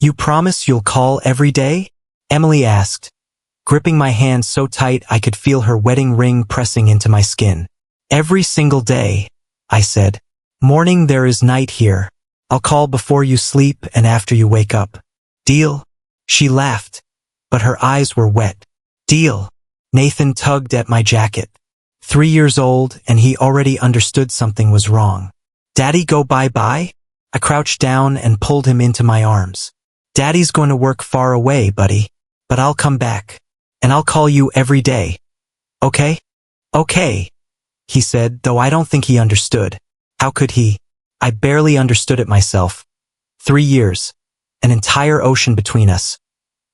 You promise you'll call every day? Emily asked, gripping my hand so tight I could feel her wedding ring pressing into my skin. Every single day, I said. Morning there is night here. I'll call before you sleep and after you wake up. Deal? She laughed, but her eyes were wet. Deal. Nathan tugged at my jacket. 3 years old, and he already understood something was wrong. Daddy go bye-bye? I crouched down and pulled him into my arms. Daddy's going to work far away, buddy. But I'll come back. And I'll call you every day. Okay? Okay, he said, though I don't think he understood. How could he? I barely understood it myself. 3 years. An entire ocean between us.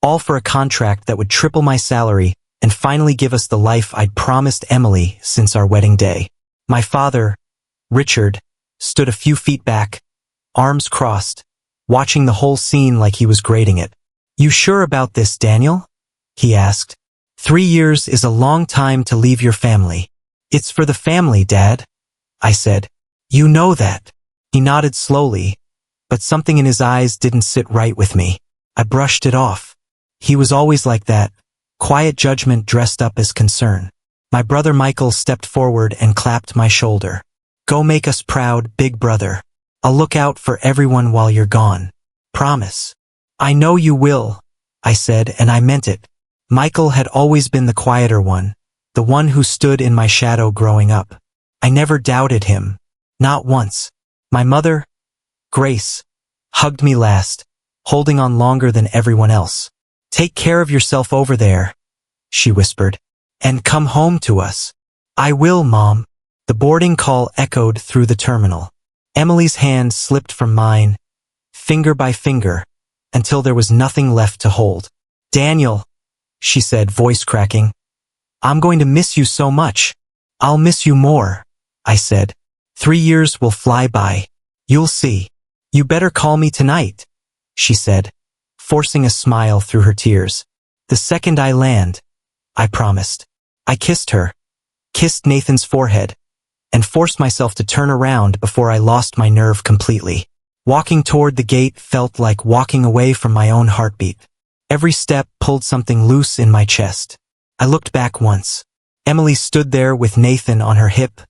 All for a contract that would triple my salary and finally give us the life I'd promised Emily since our wedding day. My father, Richard, stood a few feet back, arms crossed, watching the whole scene like he was grading it. You sure about this, Daniel? He asked. 3 years is a long time to leave your family. It's for the family, Dad, I said. You know that. He nodded slowly, but something in his eyes didn't sit right with me. I brushed it off. He was always like that, quiet judgment dressed up as concern. My brother Michael stepped forward and clapped my shoulder. Go make us proud, big brother. I'll look out for everyone while you're gone. Promise. I know you will, I said, and I meant it. Michael had always been the quieter one, the one who stood in my shadow growing up. I never doubted him. Not once. My mother, Grace, hugged me last, holding on longer than everyone else. Take care of yourself over there, she whispered, and come home to us. I will, Mom. The boarding call echoed through the terminal. Emily's hand slipped from mine, finger by finger, until there was nothing left to hold. Daniel, she said, voice cracking. I'm going to miss you so much. I'll miss you more, I said. 3 years will fly by. You'll see. You better call me tonight, she said, forcing a smile through her tears. The second I land, I promised. I kissed her, kissed Nathan's forehead, and forced myself to turn around before I lost my nerve completely. Walking toward the gate felt like walking away from my own heartbeat. Every step pulled something loose in my chest. I looked back once. Emily stood there with Nathan on her hip,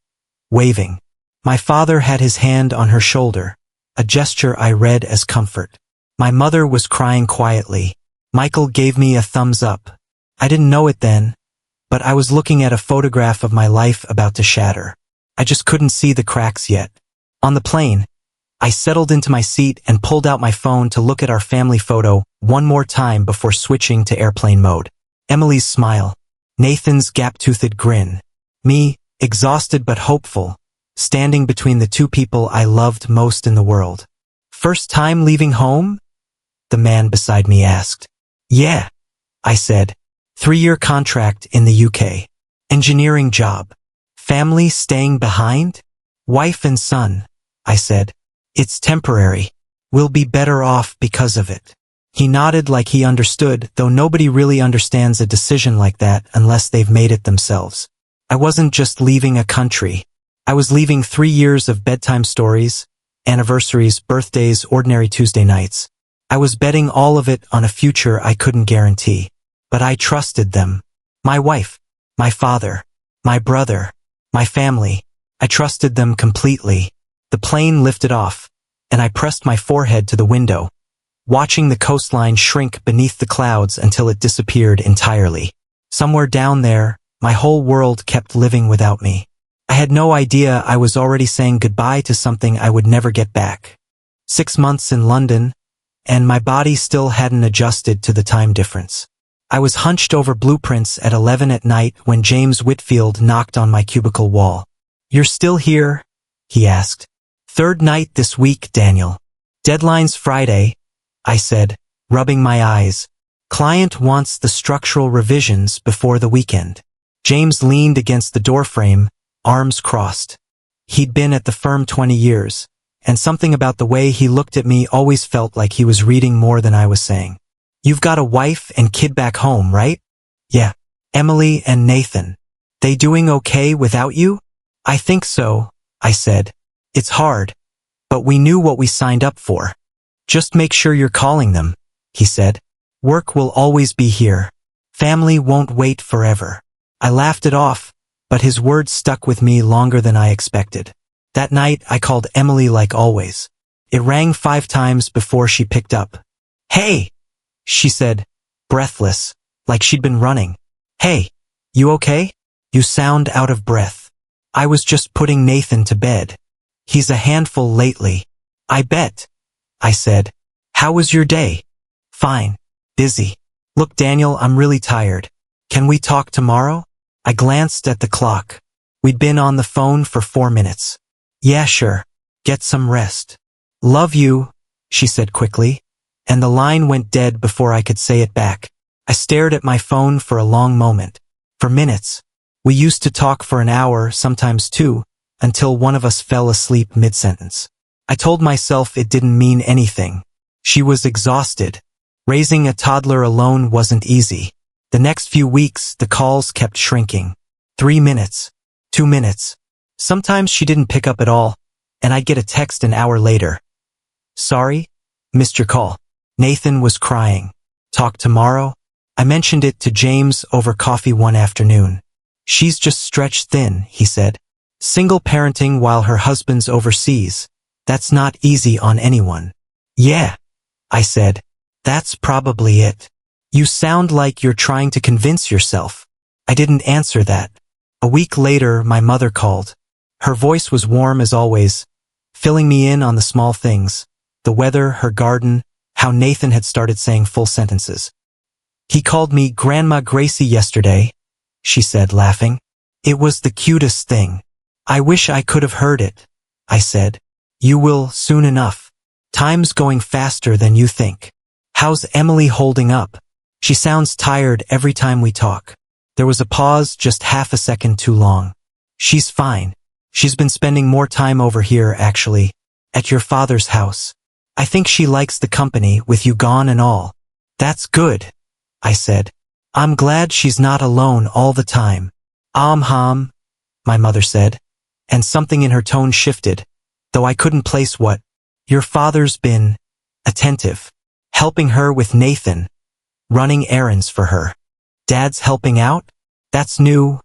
waving. My father had his hand on her shoulder, a gesture I read as comfort. My mother was crying quietly. Michael gave me a thumbs up. I didn't know it then, but I was looking at a photograph of my life about to shatter. I just couldn't see the cracks yet. On the plane, I settled into my seat and pulled out my phone to look at our family photo one more time before switching to airplane mode. Emily's smile. Nathan's gap-toothed grin. Me, exhausted but hopeful, standing between the two people I loved most in the world. First time leaving home? The man beside me asked. Yeah, I said. 3-year contract in the UK. Engineering job. Family staying behind? Wife and son, I said. It's temporary. We'll be better off because of it. He nodded like he understood, though nobody really understands a decision like that unless they've made it themselves. I wasn't just leaving a country. I was leaving 3 years of bedtime stories, anniversaries, birthdays, ordinary Tuesday nights. I was betting all of it on a future I couldn't guarantee. But I trusted them. My wife, my father, my brother, my family. I trusted them completely. The plane lifted off, and I pressed my forehead to the window, watching the coastline shrink beneath the clouds until it disappeared entirely. Somewhere down there, my whole world kept living without me. I had no idea I was already saying goodbye to something I would never get back. 6 months in London, and my body still hadn't adjusted to the time difference. I was hunched over blueprints at 11 at night when James Whitfield knocked on my cubicle wall. You're still here? He asked. 3rd night this week, Daniel. Deadline's Friday, I said, rubbing my eyes. Client wants the structural revisions before the weekend. James leaned against the doorframe, arms crossed. He'd been at the firm 20 years, and something about the way he looked at me always felt like he was reading more than I was saying. You've got a wife and kid back home, right? Yeah. Emily and Nathan. They doing okay without you? I think so, I said. It's hard, but we knew what we signed up for. Just make sure you're calling them. he said. Work will always be here. Family won't wait forever. I laughed it off, but his words stuck with me longer than I expected. That night, I called Emily like always. It rang 5 times before she picked up. Hey, she said, breathless, like she'd been running. Hey, you okay? You sound out of breath. I was just putting Nathan to bed. He's a handful lately. I bet, I said. How was your day? Fine. Busy. Look, Daniel, I'm really tired. Can we talk tomorrow? I glanced at the clock. We'd been on the phone for 4 minutes. Yeah, sure. Get some rest. Love you, she said quickly, and the line went dead before I could say it back. I stared at my phone for a long moment. For minutes. We used to talk for an hour, sometimes 2, until one of us fell asleep mid-sentence. I told myself it didn't mean anything. She was exhausted. Raising a toddler alone wasn't easy. The next few weeks, the calls kept shrinking. 3 minutes. 2 minutes. Sometimes she didn't pick up at all, and I'd get a text an hour later. Sorry, missed your call. Nathan was crying. Talk tomorrow? I mentioned it to James over coffee one afternoon. She's just stretched thin, he said. Single parenting while her husband's overseas. That's not easy on anyone. Yeah, I said. That's probably it. You sound like you're trying to convince yourself. I didn't answer that. A week later, my mother called. Her voice was warm as always, filling me in on the small things. The weather, her garden, how Nathan had started saying full sentences. He called me Grandma Gracie yesterday, she said, laughing. It was the cutest thing. I wish I could have heard it, I said. You will soon enough. Time's going faster than you think. How's Emily holding up? She sounds tired every time we talk. There was a pause, just half a second too long. She's fine. She's been spending more time over here, actually, at your father's house. I think she likes the company, with you gone and all. That's good, I said. I'm glad she's not alone all the time. My mother said, and something in her tone shifted, though I couldn't place what. Your father's been attentive, helping her with Nathan, running errands for her. Dad's helping out? That's new,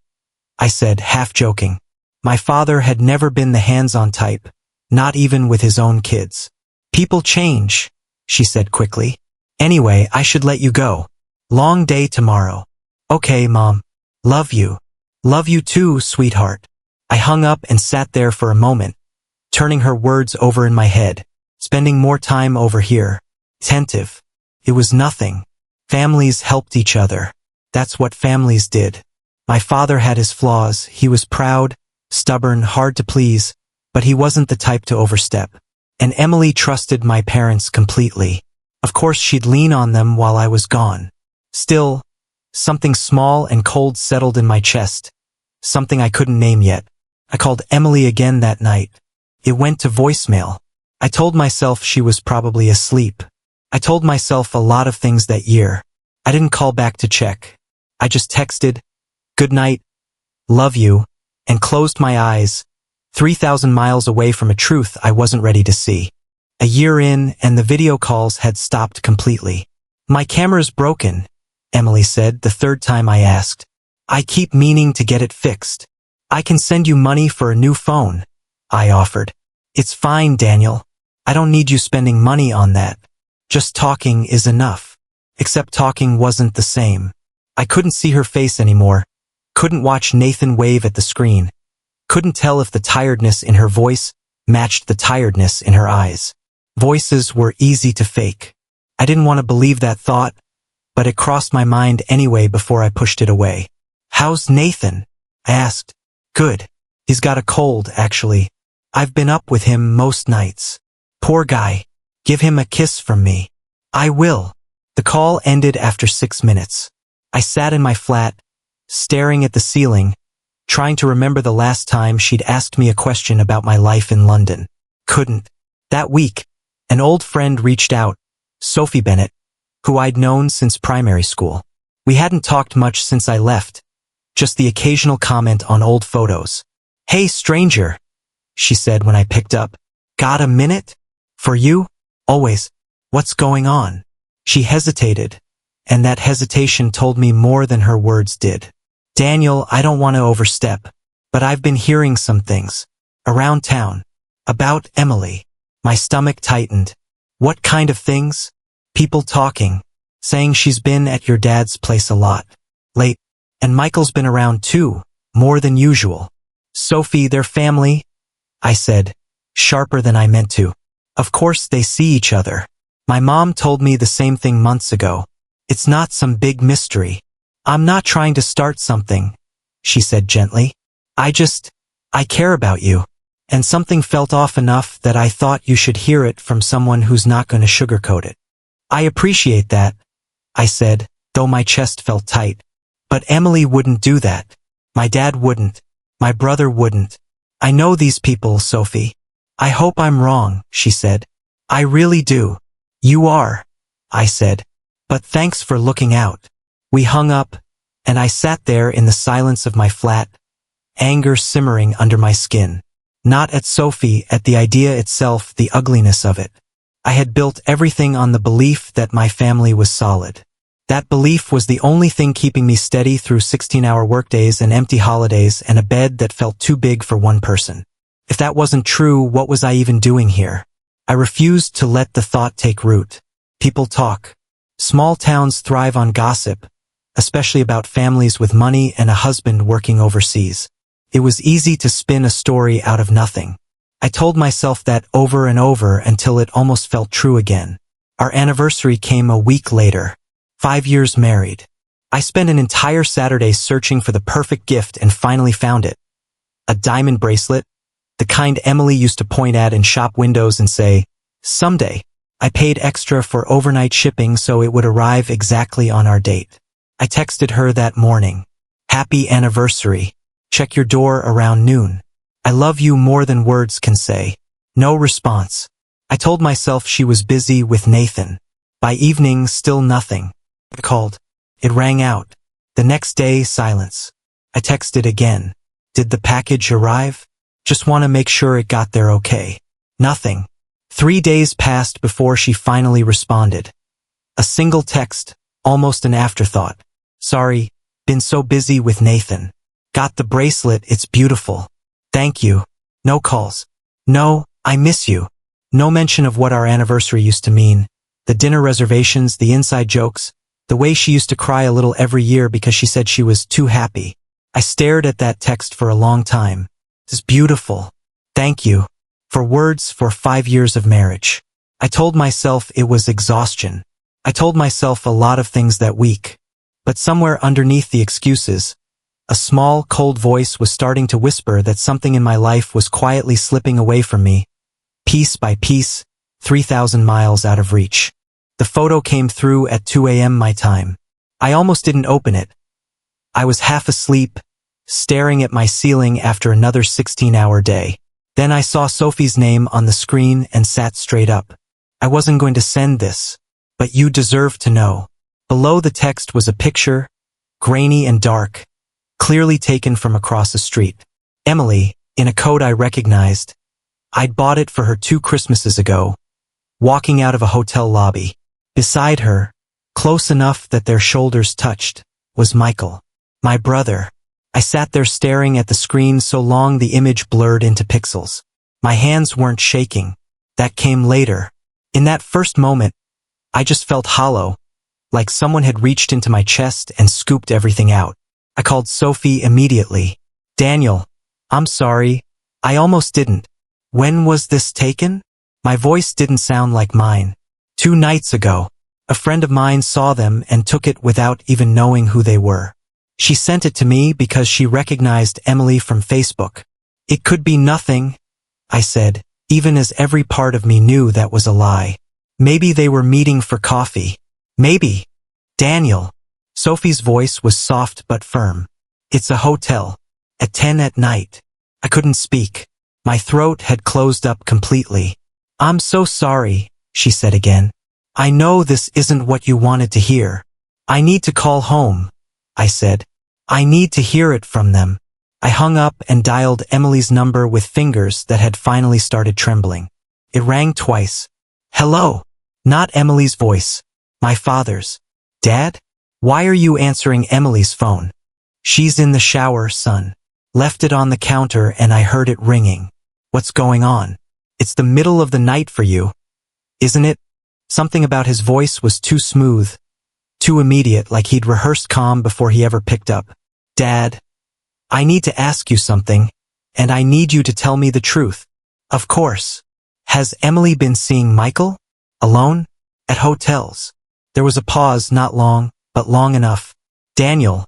I said, half joking. My father had never been the hands-on type, not even with his own kids. People change, she said quickly. Anyway, I should let you go. Long day tomorrow. Okay, Mom. Love you. Love you too, sweetheart. I hung up and sat there for a moment, turning her words over in my head, spending more time over here. Attentive. It was nothing. Families helped each other. That's what families did. My father had his flaws. He was proud, stubborn, hard to please, but he wasn't the type to overstep. And Emily trusted my parents completely. Of course, she'd lean on them while I was gone. Still, something small and cold settled in my chest. Something I couldn't name yet. I called Emily again that night. It went to voicemail. I told myself she was probably asleep. I told myself a lot of things that year. I didn't call back to check. I just texted, "Good night, love you," and closed my eyes, 3,000 miles away from a truth I wasn't ready to see. A year in, and the video calls had stopped completely. My camera's broken, Emily said the third time I asked. I keep meaning to get it fixed. I can send you money for a new phone, I offered. It's fine, Daniel. I don't need you spending money on that. Just talking is enough. Except talking wasn't the same. I couldn't see her face anymore. Couldn't watch Nathan wave at the screen. Couldn't tell if the tiredness in her voice matched the tiredness in her eyes. Voices were easy to fake. I didn't want to believe that thought, but it crossed my mind anyway before I pushed it away. How's Nathan? I asked. Good. He's got a cold, actually. I've been up with him most nights. Poor guy. Give him a kiss from me. I will. The call ended after 6 minutes. I sat in my flat, staring at the ceiling, trying to remember the last time she'd asked me a question about my life in London. Couldn't. That week, an old friend reached out, Sophie Bennett, who I'd known since primary school. We hadn't talked much since I left, just the occasional comment on old photos. Hey, stranger, she said when I picked up. Got a minute? For you? Always. What's going on? She hesitated, and that hesitation told me more than her words did. Daniel, I don't want to overstep, but I've been hearing some things around town about Emily. My stomach tightened. What kind of things? People talking, saying she's been at your dad's place a lot late, and Michael's been around too, more than usual. Sophie, their family? I said, sharper than I meant to. Of course they see each other. My mom told me the same thing months ago. It's not some big mystery. I'm not trying to start something, she said gently. I care about you. And something felt off enough that I thought you should hear it from someone who's not going to sugarcoat it. I appreciate that, I said, though my chest felt tight. But Emily wouldn't do that. My dad wouldn't. My brother wouldn't. I know these people, Sophie. I hope I'm wrong, she said. I really do. You are, I said. But thanks for looking out. We hung up, and I sat there in the silence of my flat, anger simmering under my skin. Not at Sophie, at the idea itself, the ugliness of it. I had built everything on the belief that my family was solid. That belief was the only thing keeping me steady through 16-hour workdays and empty holidays and a bed that felt too big for one person. If that wasn't true, what was I even doing here? I refused to let the thought take root. People talk. Small towns thrive on gossip, especially about families with money and a husband working overseas. It was easy to spin a story out of nothing. I told myself that over and over until it almost felt true again. Our anniversary came a week later. 5 years married. I spent an entire Saturday searching for the perfect gift and finally found it. A diamond bracelet, the kind Emily used to point at in shop windows and say, someday. I paid extra for overnight shipping so it would arrive exactly on our date. I texted her that morning. Happy anniversary. Check your door around noon. I love you more than words can say. No response. I told myself she was busy with Nathan. By evening, still nothing. I called. It rang out. The next day, silence. I texted again. Did the package arrive? Just want to make sure it got there okay. Nothing. 3 days passed before she finally responded. A single text, almost an afterthought. Sorry, been so busy with Nathan. Got the bracelet, it's beautiful. Thank you. No calls. No, I miss you. No mention of what our anniversary used to mean. The dinner reservations, the inside jokes, the way she used to cry a little every year because she said she was too happy. I stared at that text for a long time. It's beautiful. Thank you. For words for 5 years of marriage. I told myself it was exhaustion. I told myself a lot of things that week. But somewhere underneath the excuses, a small, cold voice was starting to whisper that something in my life was quietly slipping away from me, piece by piece, 3,000 miles out of reach. The photo came through at 2 a.m. my time. I almost didn't open it. I was half asleep, staring at my ceiling after another 16-hour day. Then I saw Sophie's name on the screen and sat straight up. I wasn't going to send this, but you deserve to know. Below the text was a picture, grainy and dark, clearly taken from across the street. Emily, in a coat I recognized. I'd bought it for her 2 Christmases ago. Walking out of a hotel lobby. Beside her, close enough that their shoulders touched, was Michael, my brother. I sat there staring at the screen so long the image blurred into pixels. My hands weren't shaking. That came later. In that first moment, I just felt hollow, like someone had reached into my chest and scooped everything out. I called Sophie immediately. Daniel, I'm sorry. I almost didn't. When was this taken? My voice didn't sound like mine. 2 nights ago, a friend of mine saw them and took it without even knowing who they were. She sent it to me because she recognized Emily from Facebook. It could be nothing, I said, even as every part of me knew that was a lie. Maybe they were meeting for coffee. Maybe. Daniel. Sophie's voice was soft but firm. It's a hotel. At 10 at night. I couldn't speak. My throat had closed up completely. I'm so sorry, she said again. I know this isn't what you wanted to hear. I need to call home, I said. I need to hear it from them. I hung up and dialed Emily's number with fingers that had finally started trembling. It rang twice. Hello. Not Emily's voice. My father's. Dad? Why are you answering Emily's phone? She's in the shower, son. Left it on the counter and I heard it ringing. What's going on? It's the middle of the night for you, isn't it? Something about his voice was too smooth, too immediate, like he'd rehearsed calm before he ever picked up. Dad, I need to ask you something, and I need you to tell me the truth. Of course. Has Emily been seeing Michael? Alone? At hotels? There was a pause, not long, but long enough. Daniel,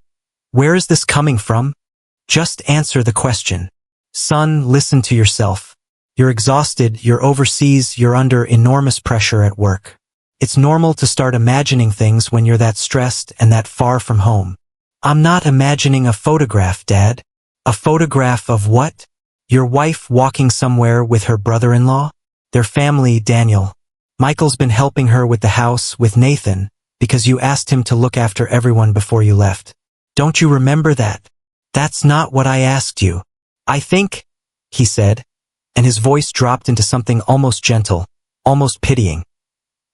where is this coming from? Just answer the question. Son, listen to yourself. You're exhausted, you're overseas, you're under enormous pressure at work. It's normal to start imagining things when you're that stressed and that far from home. I'm not imagining a photograph, Dad. A photograph of what? Your wife walking somewhere with her brother-in-law? Their family, Daniel. Michael's been helping her with the house, with Nathan, because you asked him to look after everyone before you left. Don't you remember that? That's not what I asked you. I think, he said, and his voice dropped into something almost gentle, almost pitying,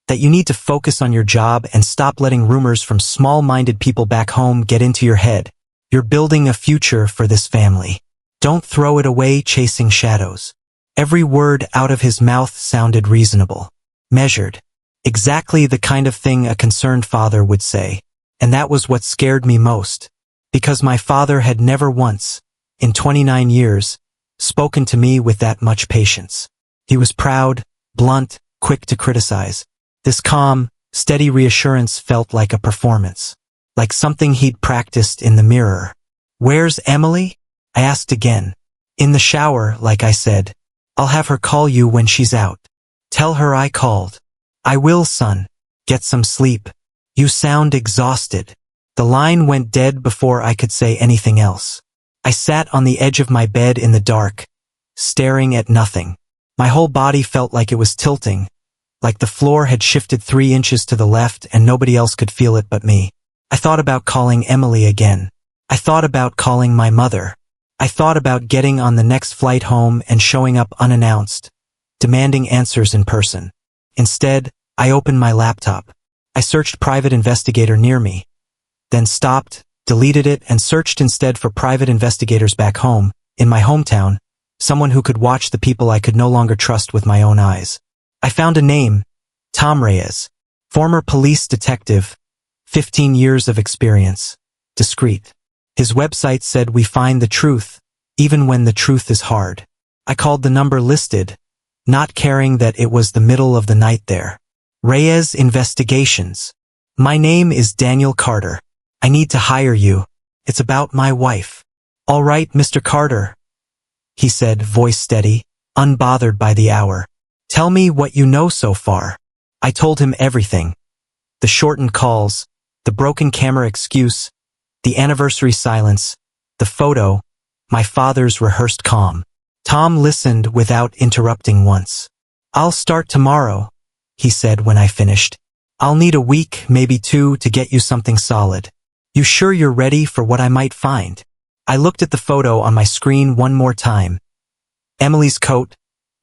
that you need to focus on your job and stop letting rumors from small-minded people back home get into your head. You're building a future for this family. Don't throw it away chasing shadows. Every word out of his mouth sounded reasonable, measured, exactly the kind of thing a concerned father would say. And that was what scared me most, because my father had never once, in 29 years, spoken to me with that much patience. He was proud, blunt, quick to criticize. This calm, steady reassurance felt like a performance, like something he'd practiced in the mirror. Where's Emily? I asked again. In the shower, like I said. I'll have her call you when she's out. Tell her I called. I will, son. Get some sleep. You sound exhausted. The line went dead before I could say anything else. I sat on the edge of my bed in the dark, staring at nothing. My whole body felt like it was tilting, like the floor had shifted 3 inches to the left and nobody else could feel it but me. I thought about calling Emily again. I thought about calling my mother. I thought about getting on the next flight home and showing up unannounced, demanding answers in person. Instead, I opened my laptop. I searched private investigator near me, then stopped, deleted it, and searched instead for private investigators back home, in my hometown, someone who could watch the people I could no longer trust with my own eyes. I found a name, Tom Reyes, former police detective, 15 years of experience, discreet. His website said we find the truth, even when the truth is hard. I called the number listed, not caring that it was the middle of the night there. Reyes Investigations. My name is Daniel Carter. I need to hire you. It's about my wife. All right, Mr. Carter, he said, voice steady, unbothered by the hour. Tell me what you know so far. I told him everything. The shortened calls, the broken camera excuse, the anniversary silence, the photo, my father's rehearsed calm. Tom listened without interrupting once. I'll start tomorrow, he said when I finished. I'll need a week, maybe 2, to get you something solid. You sure you're ready for what I might find? I looked at the photo on my screen one more time. Emily's coat,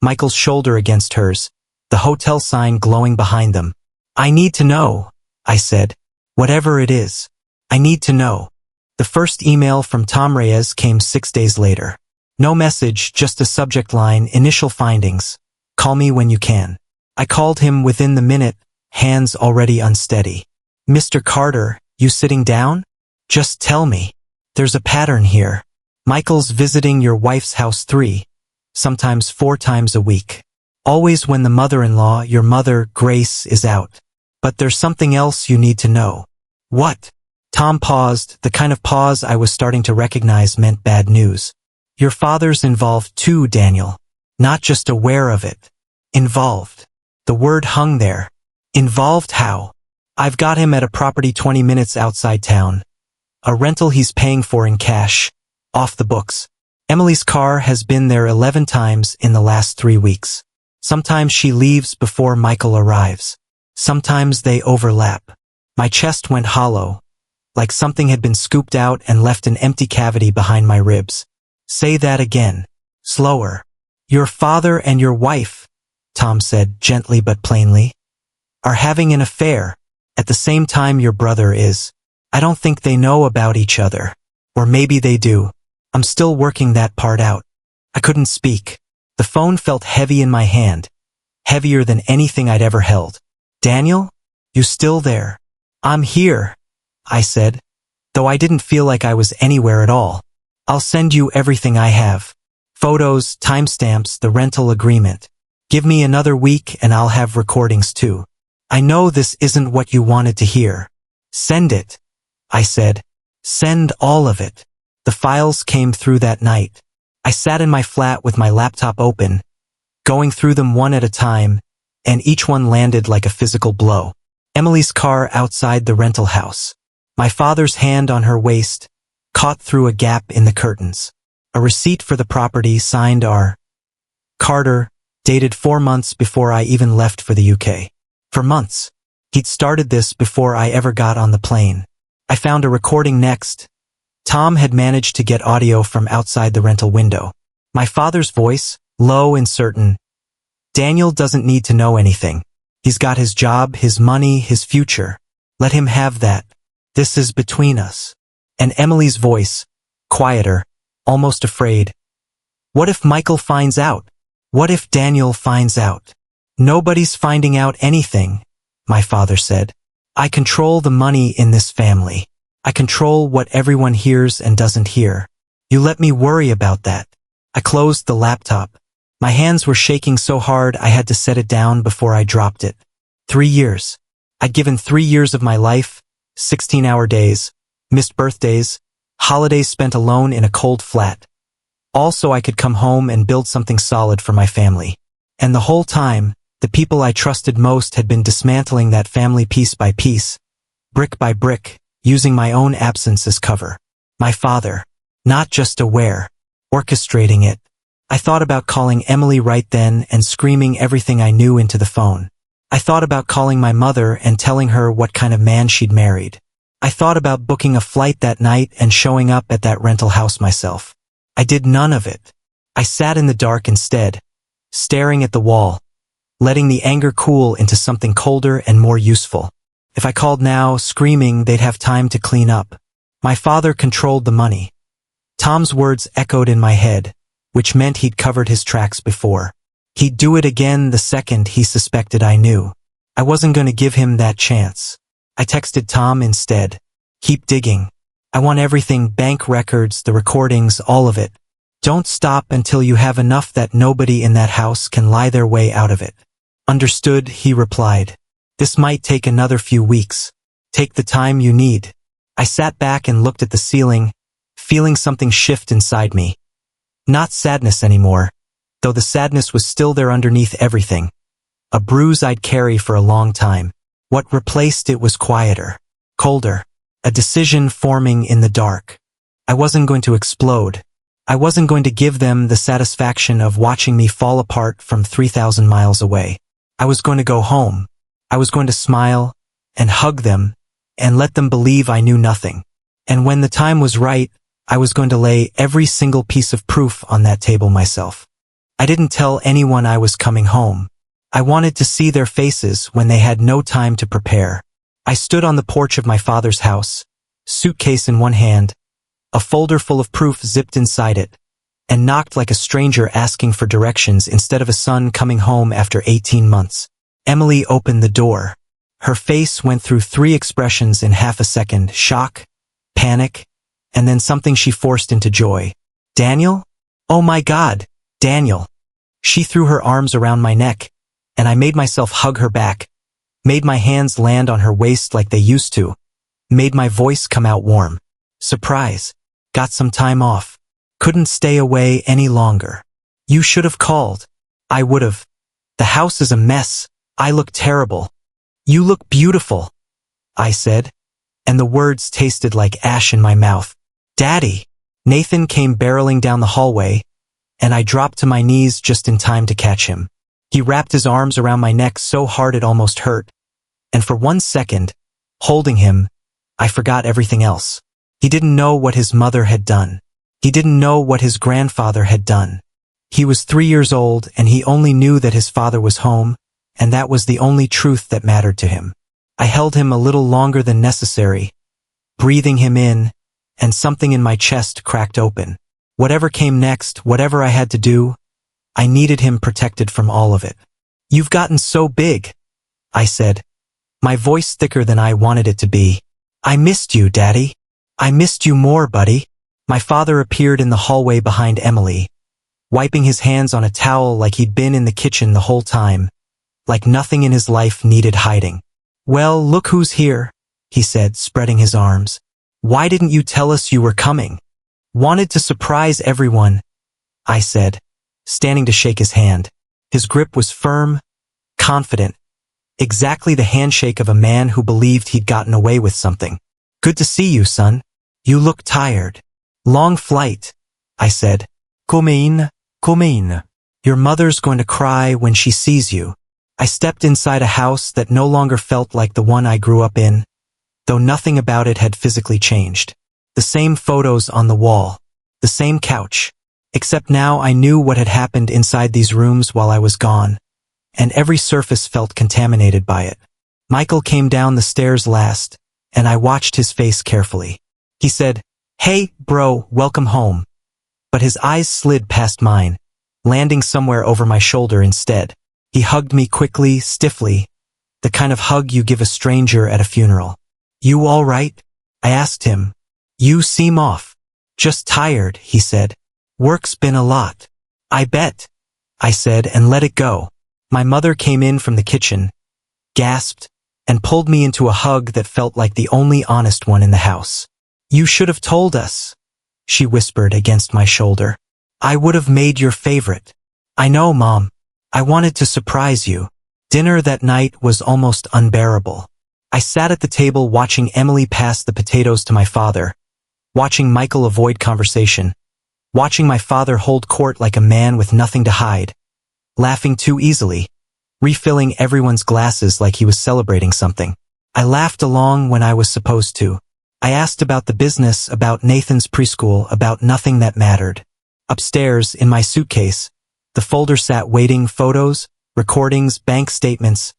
Michael's shoulder against hers, the hotel sign glowing behind them. I need to know, I said. Whatever it is, I need to know. The first email from Tom Reyes came 6 days later. No message, just a subject line, initial findings. Call me when you can. I called him within the minute, hands already unsteady. Mr. Carter, you sitting down? Just tell me. There's a pattern here. Michael's visiting your wife's house 3, sometimes 4 times a week. Always when the mother-in-law, your mother, Grace, is out. But there's something else you need to know. What? Tom paused, the kind of pause I was starting to recognize meant bad news. Your father's involved too, Daniel. Not just aware of it. Involved. The word hung there. Involved how? I've got him at a property 20 minutes outside town. A rental he's paying for in cash. Off the books. Emily's car has been there 11 times in the last 3 weeks. Sometimes she leaves before Michael arrives. Sometimes they overlap. My chest went hollow, like something had been scooped out and left an empty cavity behind my ribs. Say that again. Slower. Your father and your wife, Tom said gently but plainly, are having an affair. At the same time your brother is. I don't think they know about each other. Or maybe they do. I'm still working that part out. I couldn't speak. The phone felt heavy in my hand. Heavier than anything I'd ever held. Daniel? You still there? I'm here, I said, though I didn't feel like I was anywhere at all. I'll send you everything I have. Photos, timestamps, the rental agreement. Give me another week and I'll have recordings too. I know this isn't what you wanted to hear. Send it, I said. Send all of it. The files came through that night. I sat in my flat with my laptop open, going through them one at a time, and each one landed like a physical blow. Emily's car outside the rental house. My father's hand on her waist, caught through a gap in the curtains. A receipt for the property signed R. Carter, dated 4 months before I even left for the UK. For months. He'd started this before I ever got on the plane. I found a recording next. Tom had managed to get audio from outside the rental window. My father's voice, low and certain. Daniel doesn't need to know anything. He's got his job, his money, his future. Let him have that. This is between us. And Emily's voice, quieter, almost afraid. What if Michael finds out? What if Daniel finds out? Nobody's finding out anything, my father said. I control the money in this family. I control what everyone hears and doesn't hear. You let me worry about that. I closed the laptop. My hands were shaking so hard I had to set it down before I dropped it. 3 years. I'd given 3 years of my life, 16-hour days, missed birthdays, holidays spent alone in a cold flat. All so I could come home and build something solid for my family. And the whole time, the people I trusted most had been dismantling that family piece by piece, brick by brick, using my own absence as cover. My father, not just aware, orchestrating it. I thought about calling Emily right then and screaming everything I knew into the phone. I thought about calling my mother and telling her what kind of man she'd married. I thought about booking a flight that night and showing up at that rental house myself. I did none of it. I sat in the dark instead, staring at the wall, letting the anger cool into something colder and more useful. If I called now, screaming, they'd have time to clean up. My father controlled the money. Tom's words echoed in my head, which meant he'd covered his tracks before. He'd do it again the second he suspected I knew. I wasn't going to give him that chance. I texted Tom instead. Keep digging. I want everything, bank records, the recordings, all of it. Don't stop until you have enough that nobody in that house can lie their way out of it. Understood, he replied. This might take another few weeks. Take the time you need. I sat back and looked at the ceiling, feeling something shift inside me. Not sadness anymore, though the sadness was still there underneath everything. A bruise I'd carry for a long time. What replaced it was quieter, colder, a decision forming in the dark. I wasn't going to explode. I wasn't going to give them the satisfaction of watching me fall apart from 3,000 miles away. I was going to go home. I was going to smile and hug them and let them believe I knew nothing. And when the time was right, I was going to lay every single piece of proof on that table myself. I didn't tell anyone I was coming home. I wanted to see their faces when they had no time to prepare. I stood on the porch of my father's house, suitcase in one hand, a folder full of proof zipped inside it, and knocked like a stranger asking for directions instead of a son coming home after 18 months. Emily opened the door. Her face went through 3 expressions in half a second: shock, panic, and then something she forced into joy. Daniel? Oh my God, Daniel. She threw her arms around my neck, and I made myself hug her back, made my hands land on her waist like they used to, made my voice come out warm. Surprise. Got some time off. Couldn't stay away any longer. You should have called. I would have. The house is a mess. I look terrible. You look beautiful, I said, and the words tasted like ash in my mouth. Daddy! Nathan came barreling down the hallway, and I dropped to my knees just in time to catch him. He wrapped his arms around my neck so hard it almost hurt, and for 1 second, holding him, I forgot everything else. He didn't know what his mother had done. He didn't know what his grandfather had done. He was 3 years old, and he only knew that his father was home, and that was the only truth that mattered to him. I held him a little longer than necessary, breathing him in, and something in my chest cracked open. Whatever came next, whatever I had to do, I needed him protected from all of it. "You've gotten so big," I said, my voice thicker than I wanted it to be. "I missed you, Daddy. I missed you more, buddy." My father appeared in the hallway behind Emily, wiping his hands on a towel like he'd been in the kitchen the whole time, like nothing in his life needed hiding. "Well, look who's here," he said, spreading his arms. "Why didn't you tell us you were coming?" "Wanted to surprise everyone," I said, standing to shake his hand. His grip was firm, confident, exactly the handshake of a man who believed he'd gotten away with something. "Good to see you, son. You look tired." "Long flight," I said. Come in. Your mother's going to cry when she sees you." I stepped inside a house that no longer felt like the one I grew up in, though nothing about it had physically changed. The same photos on the wall, the same couch, except now I knew what had happened inside these rooms while I was gone, and every surface felt contaminated by it. Michael came down the stairs last, and I watched his face carefully. He said, "Hey, bro, welcome home." But his eyes slid past mine, landing somewhere over my shoulder instead. He hugged me quickly, stiffly, the kind of hug you give a stranger at a funeral. "You all right?" I asked him. "You seem off." "Just tired," he said. "Work's been a lot." "I bet," I said, and let it go. My mother came in from the kitchen, gasped, and pulled me into a hug that felt like the only honest one in the house. "You should have told us," she whispered against my shoulder. "I would have made your favorite." "I know, Mom. I wanted to surprise you." Dinner that night was almost unbearable. I sat at the table watching Emily pass the potatoes to my father, watching Michael avoid conversation, watching my father hold court like a man with nothing to hide, laughing too easily, refilling everyone's glasses like he was celebrating something. I laughed along when I was supposed to. I asked about the business, about Nathan's preschool, about nothing that mattered. Upstairs, in my suitcase, the folder sat waiting: photos, recordings, bank statements,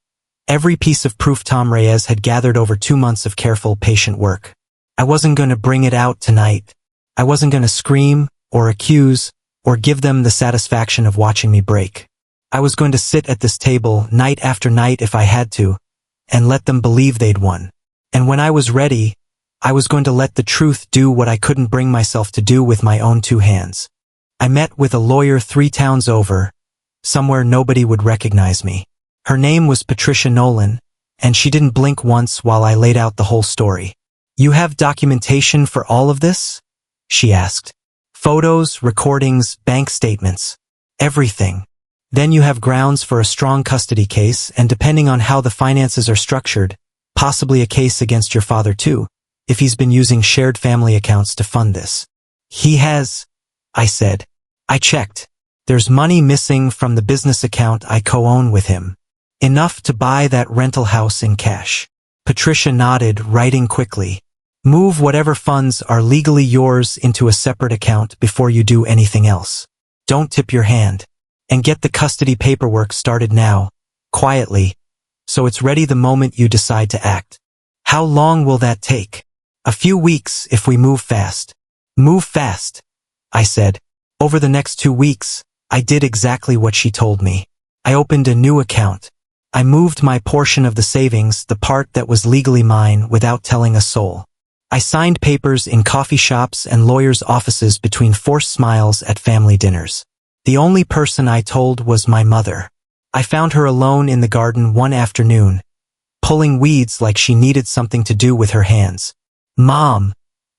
every piece of proof Tom Reyes had gathered over 2 months of careful, patient work. I wasn't going to bring it out tonight. I wasn't going to scream, or accuse, or give them the satisfaction of watching me break. I was going to sit at this table night after night if I had to, and let them believe they'd won. And when I was ready, I was going to let the truth do what I couldn't bring myself to do with my own 2 hands. I met with a lawyer 3 towns over, somewhere nobody would recognize me. Her name was Patricia Nolan, and she didn't blink once while I laid out the whole story. "You have documentation for all of this?" she asked. "Photos, recordings, bank statements, everything. Then you have grounds for a strong custody case, and depending on how the finances are structured, possibly a case against your father too, if he's been using shared family accounts to fund this." "He has," I said. I checked. "There's money missing from the business account I co-own with him. Enough to buy that rental house in cash." Patricia nodded, writing quickly. "Move whatever funds are legally yours into a separate account before you do anything else. Don't tip your hand. And get the custody paperwork started now, quietly, so it's ready the moment you decide to act." "How long will that take?" "A few weeks if we move fast." "Move fast," I said. Over the next 2 weeks, I did exactly what she told me. I opened a new account. I moved my portion of the savings, the part that was legally mine, without telling a soul. I signed papers in coffee shops and lawyers' offices between forced smiles at family dinners. The only person I told was my mother. I found her alone in the garden one afternoon, pulling weeds like she needed something to do with her hands. "Mom,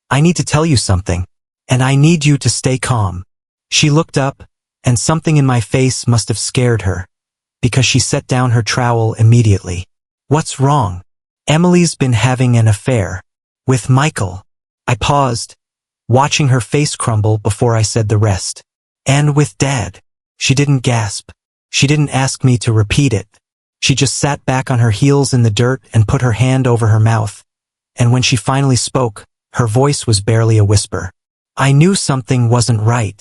I need to tell you something, and I need you to stay calm." She looked up, and something in my face must have scared her, because she set down her trowel immediately. "What's wrong?" "Emily's been having an affair. With Michael." I paused, watching her face crumble before I said the rest. "And with Dad." She didn't gasp. She didn't ask me to repeat it. She just sat back on her heels in the dirt and put her hand over her mouth. And when she finally spoke, her voice was barely a whisper. "I knew something wasn't right."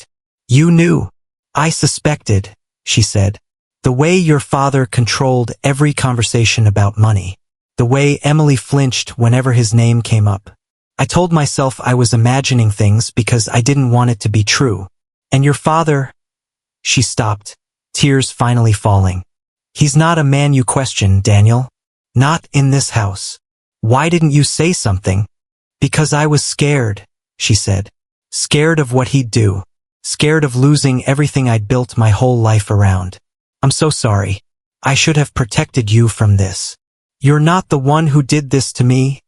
"You knew?" "I suspected," she said. "The way your father controlled every conversation about money. the way Emily flinched whenever his name came up. I told myself I was imagining things because I didn't want it to be true. And your father? She stopped, tears finally falling. He's not a man you question, Daniel. Not in this house. Why didn't you say something? Because I was scared, she said. Scared of what he'd do. Scared of losing everything I'd built my whole life around. I'm so sorry. I should have protected you from this. You're not the one who did this to me,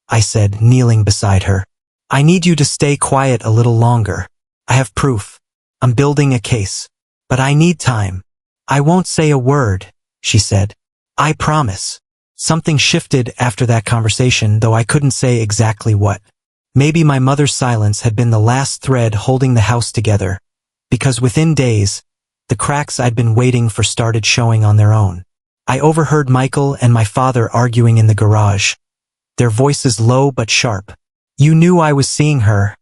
I said, kneeling beside her. I need you to stay quiet a little longer. I have proof. I'm building a case. But I need time. I won't say a word, she said. I promise. Something shifted after that conversation, though I couldn't say exactly what. Maybe my mother's silence had been the last thread holding the house together, because within days, the cracks I'd been waiting for started showing on their own. I overheard Michael and my father arguing in the garage, their voices low but sharp. You knew I was seeing her,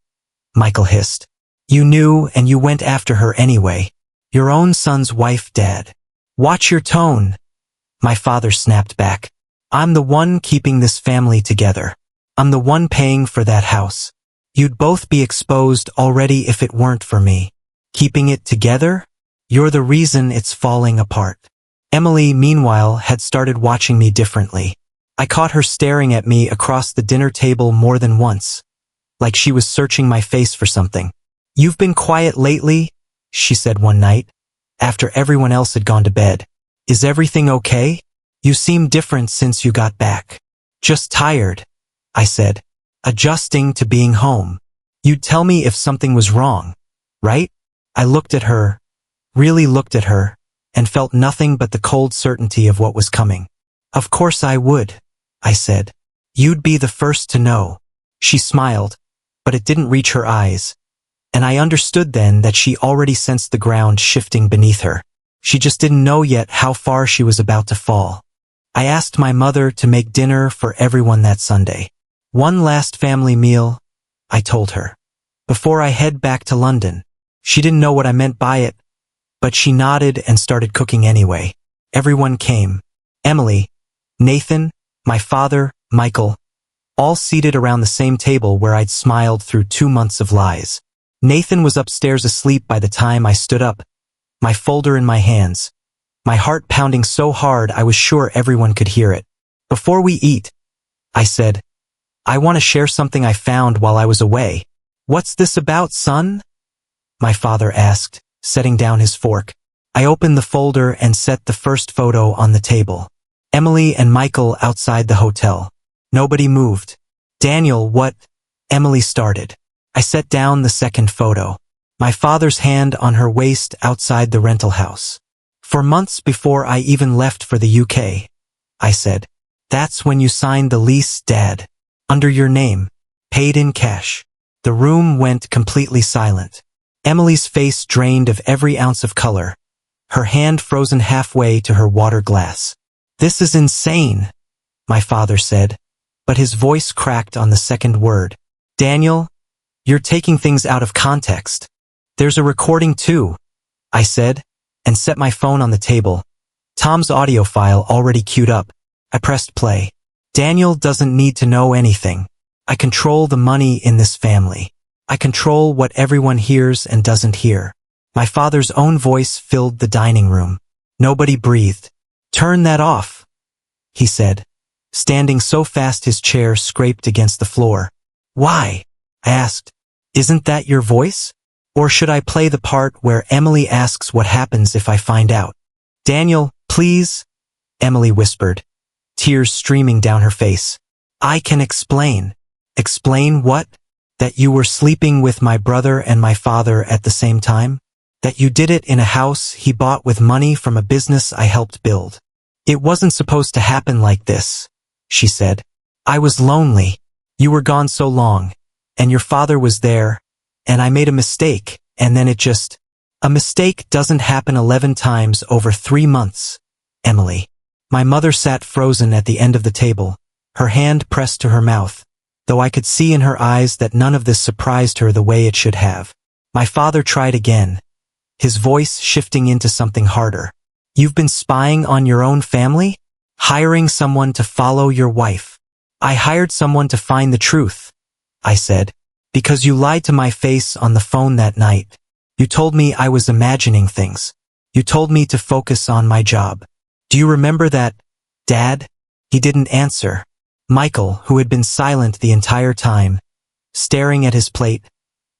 Michael hissed. You knew, and you went after her anyway. Your own son's wife, Dad. Watch your tone, my father snapped back. I'm the one keeping this family together. I'm the one paying for that house. You'd both be exposed already if it weren't for me. Keeping it together? You're the reason it's falling apart. Emily, meanwhile, had started watching me differently. I caught her staring at me across the dinner table more than once, like she was searching my face for something. You've been quiet lately, she said one night, after everyone else had gone to bed. Is everything okay? You seem different since you got back. Just tired, I said, adjusting to being home. You'd tell me if something was wrong, right? I looked at her, really looked at her, and felt nothing but the cold certainty of what was coming. Of course I would, I said. You'd be the first to know. She smiled, but it didn't reach her eyes, and I understood then that she already sensed the ground shifting beneath her. She just didn't know yet how far she was about to fall. I asked my mother to make dinner for everyone that Sunday. One last family meal, I told her, before I head back to London. She didn't know what I meant by it, but she nodded and started cooking anyway. Everyone came. Emily, Nathan, my father, Michael, all seated around the same table where I'd smiled through 2 months of lies. Nathan was upstairs asleep by the time I stood up, my folder in my hands, my heart pounding so hard I was sure everyone could hear it. Before we eat, I said, I want to share something I found while I was away. What's this about, son? My father asked, setting down his fork. I opened the folder and set the first photo on the table. Emily and Michael outside the hotel. Nobody moved. Daniel, what? Emily started. I set down the second photo. My father's hand on her waist outside the rental house. For months before I even left for the UK, I said. That's when you signed the lease, Dad. Under your name. Paid in cash. The room went completely silent. Emily's face drained of every ounce of color, her hand frozen halfway to her water glass. This is insane, my father said, but his voice cracked on the second word. Daniel, you're taking things out of context. There's a recording too, I said, and set my phone on the table. Tom's audio file already queued up. I pressed play. Daniel doesn't need to know anything. I control the money in this family. I control what everyone hears and doesn't hear. My father's own voice filled the dining room. Nobody breathed. Turn that off, he said, standing so fast his chair scraped against the floor. Why? I asked. Isn't that your voice? Or should I play the part where Emily asks what happens if I find out? Daniel, please, Emily whispered, tears streaming down her face. I can explain. Explain what? That you were sleeping with my brother and my father at the same time? That you did it in a house he bought with money from a business I helped build. It wasn't supposed to happen like this, she said. I was lonely. You were gone so long, and your father was there, and I made a mistake, and then it just... A mistake doesn't happen 11 times over 3 months, Emily. My mother sat frozen at the end of the table, her hand pressed to her mouth, though I could see in her eyes that none of this surprised her the way it should have. My father tried again, his voice shifting into something harder. You've been spying on your own family? Hiring someone to follow your wife. I hired someone to find the truth, I said, because you lied to my face on the phone that night. You told me I was imagining things. You told me to focus on my job. Do you remember that, Dad? He didn't answer. Michael, who had been silent the entire time, staring at his plate,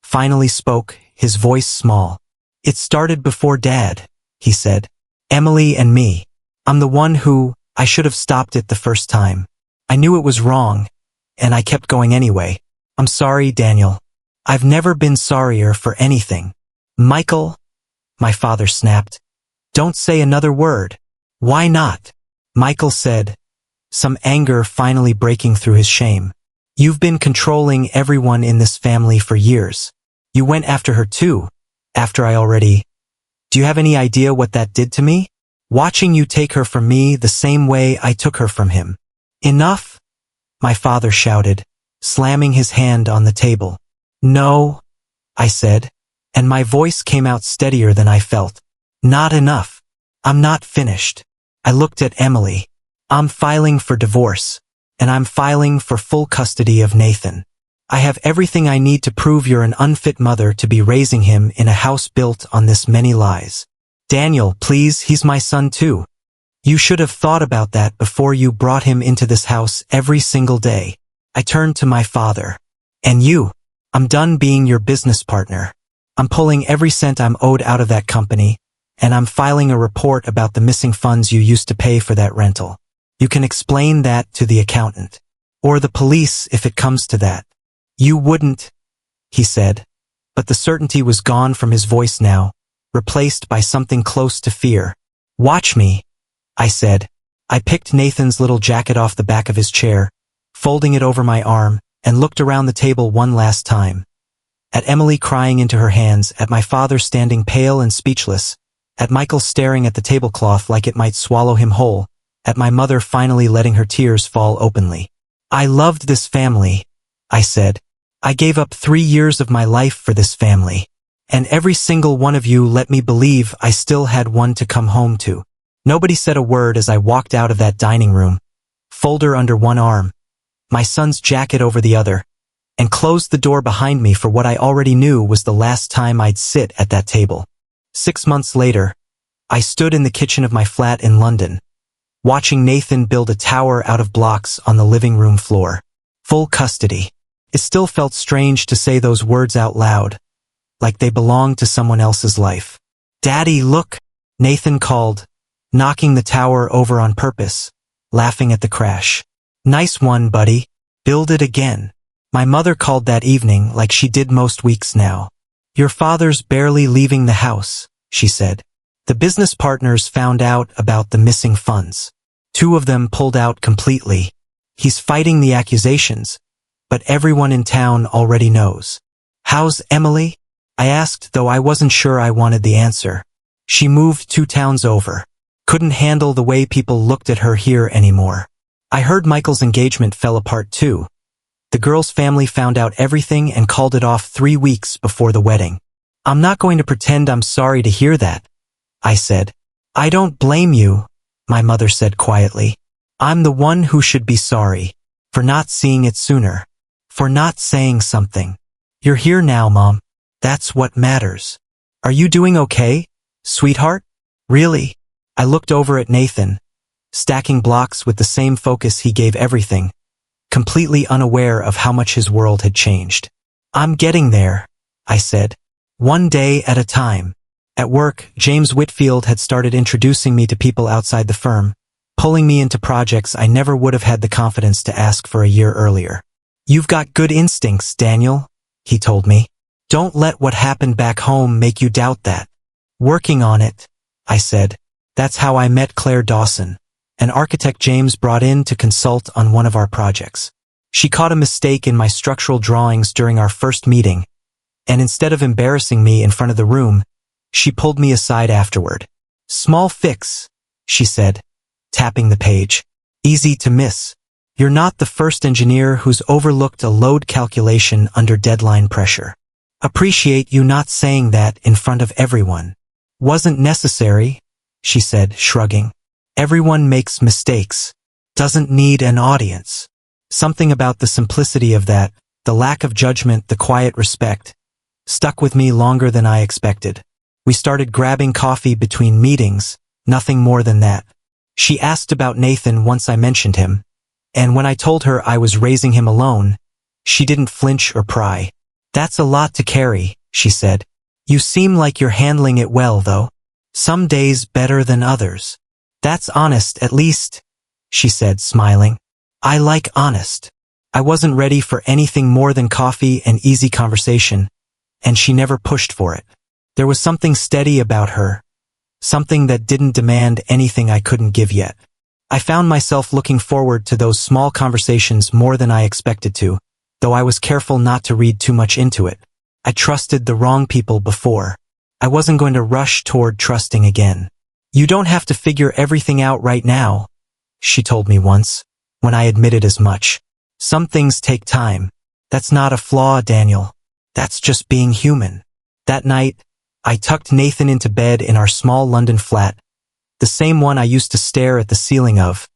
finally spoke, his voice small. It started before Dad, he said. Emily and me. I'm the one who, I should have stopped it the first time. I knew it was wrong, and I kept going anyway. I'm sorry, Daniel. I've never been sorrier for anything. Michael, my father snapped. Don't say another word. Why not? Michael said, some anger finally breaking through his shame. You've been controlling everyone in this family for years. You went after her too, after I already... Do you have any idea what that did to me? Watching you take her from me the same way I took her from him. Enough, my father shouted, slamming his hand on the table. No, I said, and my voice came out steadier than I felt. Not enough. I'm not finished. I looked at Emily. I'm filing for divorce, and I'm filing for full custody of Nathan. I have everything I need to prove you're an unfit mother to be raising him in a house built on this many lies. Daniel, please, he's my son too. You should have thought about that before you brought him into this house every single day. I turned to my father. And you? I'm done being your business partner. I'm pulling every cent I'm owed out of that company, and I'm filing a report about the missing funds you used to pay for that rental. You can explain that to the accountant. Or the police if it comes to that. You wouldn't, he said, but the certainty was gone from his voice now, replaced by something close to fear. Watch me, I said. I picked Nathan's little jacket off the back of his chair, folding it over my arm, and looked around the table one last time. At Emily crying into her hands, at my father standing pale and speechless, at Michael staring at the tablecloth like it might swallow him whole, at my mother finally letting her tears fall openly. I loved this family, I said. I gave up 3 years of my life for this family. And every single one of you let me believe I still had one to come home to. Nobody said a word as I walked out of that dining room, folder under one arm, my son's jacket over the other, and closed the door behind me for what I already knew was the last time I'd sit at that table. 6 months later, I stood in the kitchen of my flat in London, watching Nathan build a tower out of blocks on the living room floor. Full custody. It still felt strange to say those words out loud, like they belonged to someone else's life. Daddy, look, Nathan called, knocking the tower over on purpose, laughing at the crash. Nice one, buddy. Build it again. My mother called that evening like she did most weeks now. Your father's barely leaving the house, she said. The business partners found out about the missing funds. 2 of them pulled out completely. He's fighting the accusations, but everyone in town already knows. How's Emily? I asked, though I wasn't sure I wanted the answer. She moved 2 towns over. Couldn't handle the way people looked at her here anymore. I heard Michael's engagement fell apart too. The girl's family found out everything and called it off 3 weeks before the wedding. I'm not going to pretend I'm sorry to hear that, I said. I don't blame you, my mother said quietly. I'm the one who should be sorry, for not seeing it sooner, for not saying something. You're here now, Mom. That's what matters. Are you doing okay, sweetheart? Really? I looked over at Nathan, stacking blocks with the same focus he gave everything, completely unaware of how much his world had changed. I'm getting there, I said. One day at a time. At work, James Whitfield had started introducing me to people outside the firm, pulling me into projects I never would have had the confidence to ask for a year earlier. You've got good instincts, Daniel, he told me. Don't let what happened back home make you doubt that. Working on it, I said. That's how I met Claire Dawson, an architect James brought in to consult on one of our projects. She caught a mistake in my structural drawings during our first meeting, and instead of embarrassing me in front of the room, she pulled me aside afterward. Small fix, she said, tapping the page. Easy to miss. You're not the first engineer who's overlooked a load calculation under deadline pressure. Appreciate you not saying that in front of everyone. Wasn't necessary, she said, shrugging. Everyone makes mistakes. Doesn't need an audience. Something about the simplicity of that, the lack of judgment, the quiet respect, stuck with me longer than I expected. We started grabbing coffee between meetings, nothing more than that. She asked about Nathan once I mentioned him, and when I told her I was raising him alone, she didn't flinch or pry. That's a lot to carry, she said. You seem like you're handling it well, though. Some days better than others. That's honest, at least, she said, smiling. I like honest. I wasn't ready for anything more than coffee and easy conversation, and she never pushed for it. There was something steady about her, something that didn't demand anything I couldn't give yet. I found myself looking forward to those small conversations more than I expected to, though I was careful not to read too much into it. I trusted the wrong people before. I wasn't going to rush toward trusting again. You don't have to figure everything out right now, she told me once, when I admitted as much. Some things take time. That's not a flaw, Daniel. That's just being human. That night, I tucked Nathan into bed in our small London flat, the same one I used to stare at the ceiling of,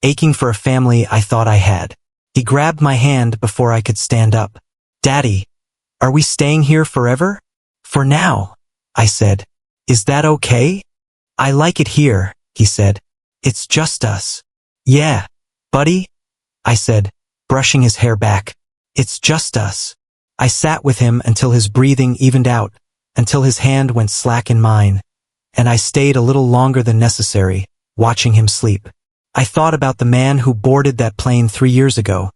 aching for a family I thought I had. He grabbed my hand before I could stand up. Daddy, are we staying here forever? For now, I said. Is that okay? I like it here, he said. It's just us. Yeah, buddy, I said, brushing his hair back. It's just us. I sat with him until his breathing evened out, until his hand went slack in mine, and I stayed a little longer than necessary, watching him sleep. I thought about the man who boarded that plane 3 years ago,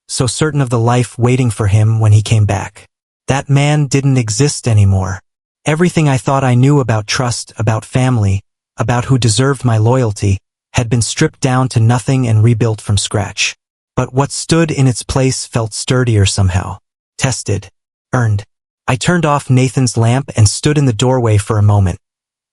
so certain of the life waiting for him when he came back. That man didn't exist anymore. Everything I thought I knew about trust, about family, about who deserved my loyalty, had been stripped down to nothing and rebuilt from scratch. But what stood in its place felt sturdier somehow. Tested. Earned. I turned off Nathan's lamp and stood in the doorway for a moment,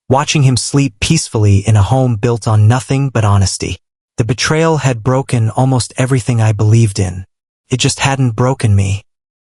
watching him sleep peacefully in a home built on nothing but honesty. The betrayal had broken almost everything I believed in. It just hadn't broken me.